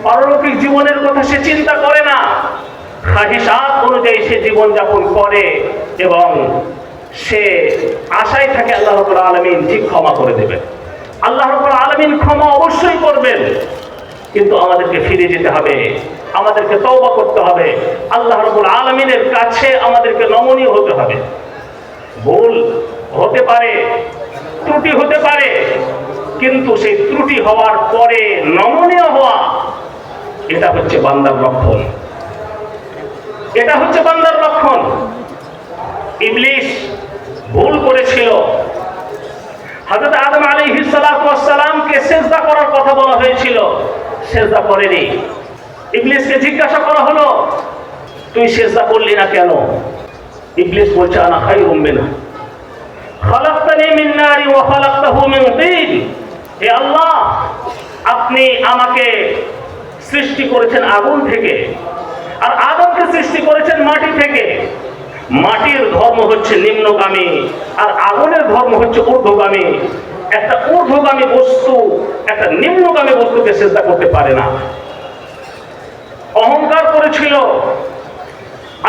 পারলৌকিক জীবনের কথা সে চিন্তা করে না, খাহিসাত অনুযায়ী সে জীবনযাপন করে এবং সে আশায় থাকে আল্লাহ রাব্বুল আলামিন ঠিক ক্ষমা করে দেবেন। আল্লাহ রাব্বুল আলামিন ক্ষমা অবশ্যই করবেন, কিন্তু আমাদেরকে ফিরে যেতে হবে, আমাদেরকে তওবা করতে হবে, আল্লাহ রাব্বুল আলামিনের কাছে আমাদেরকে নমনীয় হতে হবে। ভুল হতে পারে, ত্রুটি হতে পারে, কিন্তু সেই ত্রুটি হওয়ার পরে নমনীয় হওয়া, এটা হচ্ছে বান্দার লক্ষণ, এটা হচ্ছে বান্দার লক্ষণ। ইবলিস ভুল করেছিল, হযরত আদম আলাইহিস সালাতু ওয়াস সালামকে সিজদা করার কথা বলা হয়েছিল, সিজদা করেনি। ইবলিসকে জিজ্ঞাসা করা হলো, তুই সিজদা করলি না কেন? ইবলিস বলছে, আনা খায়রুম মিনহু খালাকতানি মিন নারি ওয়া খালাকতাহু মিন তিন। হে আল্লাহ, আপনি আমাকে সৃষ্টি করেছেন আগুন থেকে, আর আদমকে সৃষ্টি করেছেন মাটি থেকে। মাটির ধর্ম হচ্ছে নিম্নগামী, আর আগুনের ধর্ম হচ্ছে ঊর্ধ্বগামী। একটা ঊর্ধ্বগামী বস্তু একটা নিম্নগামী বস্তুকে সিজদা করতে পারে না। অহংকার করেছিল।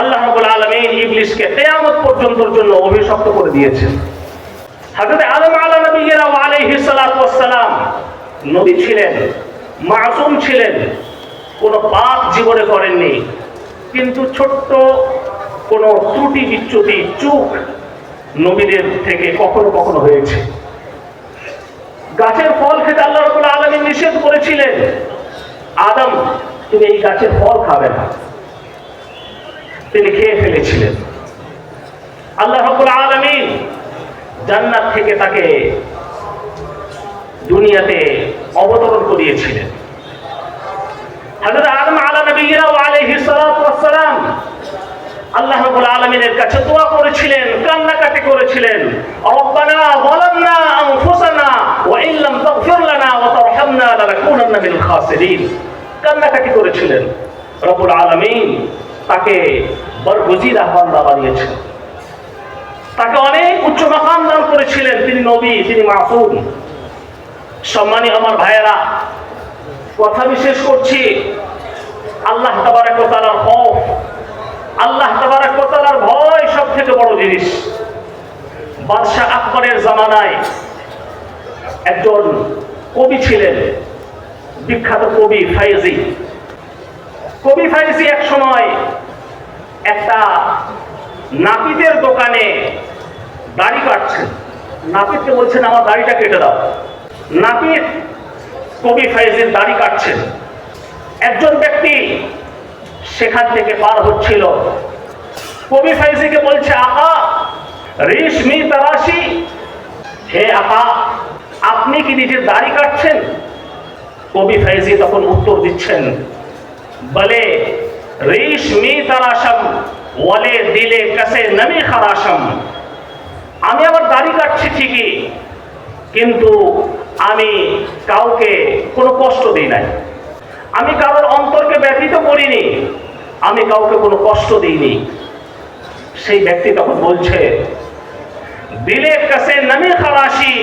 আল্লাহ রাব্বুল আলামিন ইবলিসকে কিয়ামত পর্যন্তর জন্য অভিশপ্ত করে দিয়েছেন। হযরত আদম আলাইহিস সালাতু ওয়াস সালাম নবী ছিলেন, মাসুম ছিলেন, কোনো পাপ জীবনে করেননি, কিন্তু ছোট্ট কোনো ত্রুটি বিচ্যুতি চুক নবীদের থেকে কখনো কখনো হয়েছে। গাছের ফল খেতে আল্লাহ রাব্বুল আলামিন নিষেধ করেছিলেন, আদম তুমি এই গাছের ফল খাবে না, তিনি খেয়ে ফেলেছিলেন। আল্লাহ রাব্বুল আলামিন জান্নাত থেকে তাকে দুনিয়াতে অবতরণ করিয়েছিলেন। হযরত আদম আলাইহিস সালাতু ওয়াস সালাম আল্লাহ রাব্বুল আলামিনের কাছে দোয়া করেছিলেন, কান্নাকাটি করেছিলেন, রব্বানা যালামনা আনফুসানা ওয়া ইন লাম তাগফির লানা ওয়া তারহামনা লানাকুনান্না মিনাল খাসিরিন। কান্নাকাটি করেছিলেন। রব্বুল আলামিন তাকে বরগুজিরা বান্দা বানিয়েছেন, তাকে অনেক উচ্চ মাকাম দান করেছিলেন। তিনি নবী, তিনি মাসুম। সম্মানিত আমার ভাইয়েরা, কথা বিশেষ করছি আল্লাহ তাবারক ওয়া তাআলার খৌফ, আল্লাহ তাবারক ওয়া তাআলার ভয় সবথেকে বড় জিনিস। বাদশাহ আকবরের জামানায় একজন কবি ছিলেন, বিখ্যাত কবি ফাইজি। কবি ফাইজি এক সময় একটা নাপিতের দোকানে দাড়ি কাটছেন। নাপিতকে বলছেন, আমার দাড়িটা কেটে দাও। নাপিত কবি ফাইজির দাড়ি কাটছেন। একজন ব্যক্তি সেখান থেকে পার হচ্ছিল, কবি ফাইজিকে বলছে, আকা রেশমি তারাশি, হে আকা আপনি কি নিজের দাড়ি কাটছেন? কবি ফাইজি তখন উত্তর দিচ্ছেন, বলে রেশমি তারাশম ওয়ালে দিলে কাসে নমি খারাশম। আমি আবার দাড়ি কাটছি ঠিকই, কিন্তু আমি কাউকে কোনো কষ্ট দিই নাই, আমি কারোর অন্তরকে ব্যথিত করিনি, আমি কাউকে কোনো কষ্ট দিইনি। সেই ব্যক্তি তখন বলছে, দিলে কাসে নমি খারাশি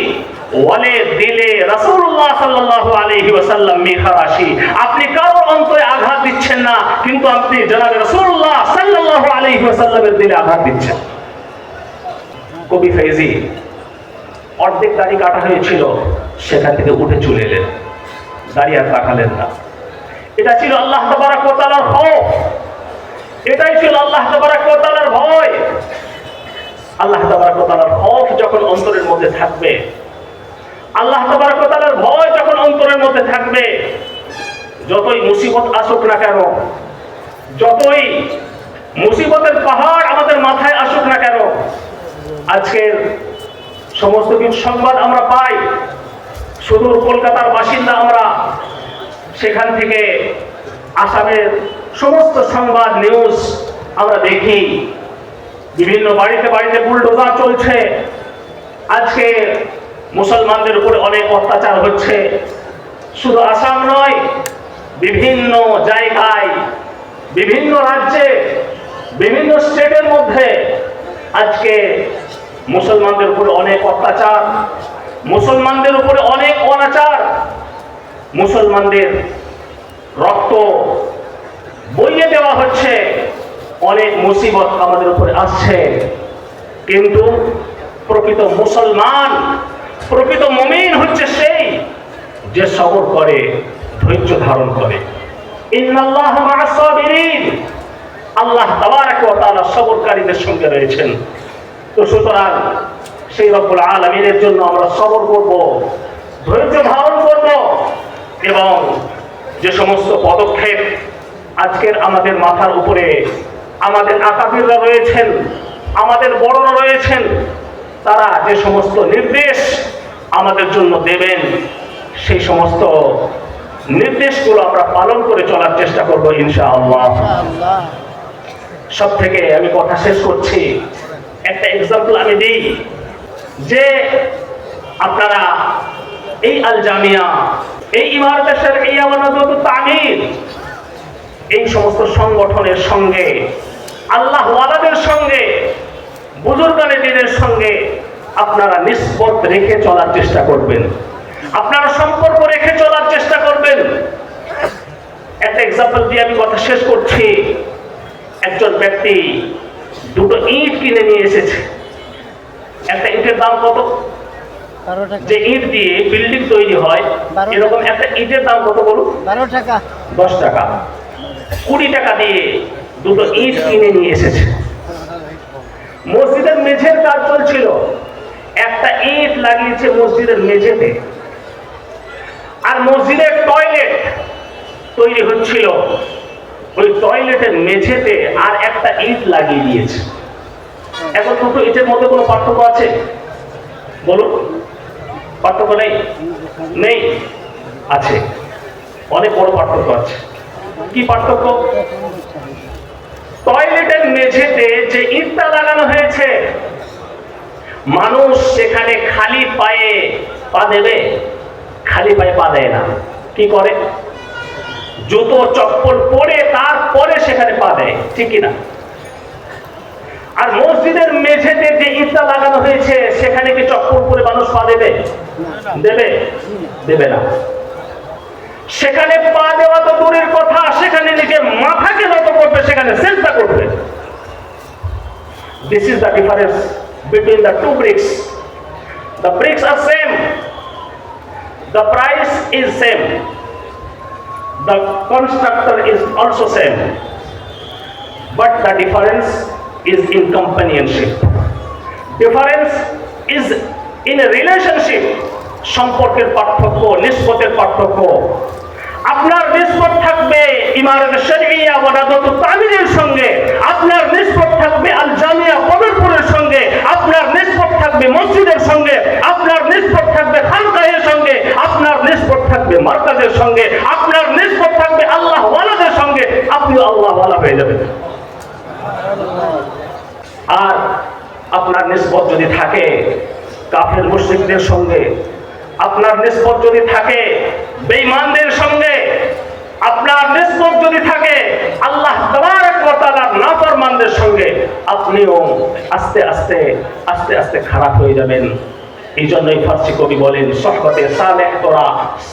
ওয়ালে দিলে রাসূলুল্লাহ সাল্লাল্লাহু আলাইহি ওয়াসাল্লাম মি খারাশি। আপনি কারোর অন্তরে আঘাত দিচ্ছেন না, কিন্তু আপনি জনাবে রাসূলুল্লাহ সাল্লাল্লাহু আলাইহি ওয়াসাল্লামের দিলে আঘাত দিচ্ছেন। কবি ফাইজি অর্ধেক দাড়ি কাটা হয়েছিল, সেখান থেকে উঠে চলে এলেন, দাড়ি আর কাটালেন না। এটা ছিল আল্লাহ তাবারক ওয়া তাআলার খৌফ, এটাই ছিল আল্লাহ তাবারক ওয়া তাআলার ভয়। আল্লাহ তাবারক ওয়া তাআলার খৌফ যখন অন্তরের মধ্যে থাকবে, আল্লাহ তাবারক ওয়া তাআলার ভয় যখন অন্তরের মধ্যে থাকবে, যতই মুসিবত আসুক না কেন, যতই মুসিবতের পাহাড় আমাদের মাথায় আসুক না কেন, আজকের সমস্ত কিছু সংবাদ আমরা পাই, সুদূর কলকাতার বাসিন্দা আমরা, সেখান থেকে আসামের সমস্ত সংবাদ নিউজ আমরা দেখি, বিভিন্ন বাড়িতে বাড়িতে বুলডোজার চলছে। আজকে মুসলমানদের উপরে অনেক অত্যাচার হচ্ছে। শুধু আসাম নয়, বিভিন্ন জায়গায়, বিভিন্ন রাজ্যে, বিভিন্ন স্টেটের মধ্যে আজকে মুসলমানদের উপরে অনেক অত্যাচার, মুসলমানদের উপরে অনেক অনাচার, মুসলমানদের রক্ত রক্ত বইয়ে দেওয়া হচ্ছে, অনেক মুসিবত আমাদের উপরে আসছে, কিন্তু প্রকৃত মুসলমান, প্রকৃত মুমিন হচ্ছে সেই যে সবর করে, ধৈর্য ধারণ করে। ইন্নাল্লাহা মা'আস সাবিরিন, আল্লাহ তাবারাক ওয়া তাআলা সবরকারীদের সঙ্গে রয়েছেন। তো সুতরাং সেই রব্বুল আলামিনের জন্য আমরা সবর করব, ধৈর্য ধারণ করব, এবং যে সমস্ত পদক্ষেপ আজকের আমাদের মাথার উপরে আমাদের আকাবিররা রয়েছেন, আমাদের বড়রা রয়েছেন, তারা যে সমস্ত নির্দেশ আমাদের জন্য দেবেন, সেই সমস্ত নির্দেশগুলো আমরা পালন করে চলার চেষ্টা করব ইনশাআল্লাহ। সব থেকে আমি কথা শেষ করছি, একটা এক্সাম্পল আমি দিই, যে আপনারা এই আল জামিয়া, এই ইমারত শারঈয়া ওয়া নাদওয়াতুত তামির, এই সমস্ত সংগঠনের সঙ্গে, আল্লাহ ওয়ালাদের সঙ্গে, বুজুর্গানে দ্বীনের সঙ্গে আপনারা নিসবত রেখে চলার চেষ্টা করবেন, আপনারা সম্পর্ক রেখে চলার চেষ্টা করবেন। একটা এক্সাম্পল দিয়ে আমি কথা শেষ করছি। একজন ব্যক্তি দুটো ইট কিনে নিয়ে এসেছে। একটা ইটের দাম কত? যে ইট দিয়ে বিল্ডিং তৈরি হয়, এরকম একটা ইটের দাম কত বলুন? 12 টাকা, 10 টাকা, 20 টাকা দিয়ে দুটো ইট কিনে নিয়ে এসেছে। মসজিদের মেঝের কাজ চলছিল, একটা ইট লাগিয়েছে মসজিদের মেঝেতে, আর মসজিদের টয়লেট তৈরি হচ্ছিল, ওই টয়লেটের মেঝেতে আর একটা ইট লাগিয়ে দিয়েছে। এখন দুটো ইটের মধ্যে কোনো পার্থক্য আছে বলুন? পার্থক্য নেই? নেই? আছে, অনেক বড় পার্থক্য আছে। কি পার্থক্য? টয়লেটের মেঝেতে যে ইটটা লাগানো হয়েছে, মানুষ সেখানে খালি পায়ে পা দেবে? খালি পায়ে পা দেয় না, কি করে? জুতো চপ্পল পরে তারপরে সেখানে পা দেয়, ঠিক কিনা? আর মসজিদের মেঝেতে যে ইটটা লাগানো হয়েছে, সেখানে কি চপ্পল পরে মানুষ পা দেবে? দেবে? দেবে না। সেখানে পা দেওয়া তো দূরের কথা, সেখানে নিজের মাথাকে নত করবে, সেখানে সিজদা করবে। This is the difference between the two bricks. The bricks are same, the price is same, the constructor is also same, but the difference is in companionship. Difference is in a relationship. সম্পর্কের পার্থক্য, নিসবতের পার্থক্য। আপনার নিসবত থাকবে ইমারত শারঈয়া ওয়া নাদওয়াতুত তামিরের সঙ্গে, আপনার নিসবত থাকবে আল জামিয়া কবিরপুরের সঙ্গে, আপনার নিসবত থাকবে মসজিদের সঙ্গে, আপনার নিসবত থাকবে খানকাহের সঙ্গে, আপনার নিসবত থাকবে মারকাজের সঙ্গে, আপনার নিসবত থাকবে আল্লাহ ওয়ালাদের সঙ্গে। আপনি আল্লাহ ওয়ালা হয়ে যাবেন। আর আপনার নিসবত যদি থাকে কাফের মুশরিকদের সঙ্গে, আপনার নিসবত যদি থাকে বেঈমানদের সঙ্গে, আপনার নিসবত যদি থাকে আল্লাহ তাবারাক ওয়া তাআলার নাফরমানদের সঙ্গে, আপনিও আস্তে আস্তে আস্তে আস্তে খারাপ হয়ে যাবেন। এই জন্যই ফার্সি কবি বলেন, সোহবতে সালেহ তোরা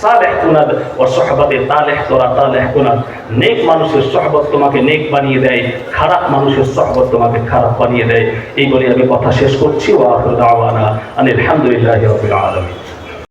সালেহ কুনাদ ও সোহবতে তালেহ তোরা তালেহ কুনাদ। নেক মানুষের সোহবত তোমাকে নেক বানিয়ে দেয়, খারাপ মানুষের সোহবত তোমাকে খারাপ বানিয়ে দেয়। এই বলে আমি কথা শেষ করছি। ওয়া আখিরু দাওয়ানা আনিল হামদুলিল্লাহি রাব্বিল আলামিন।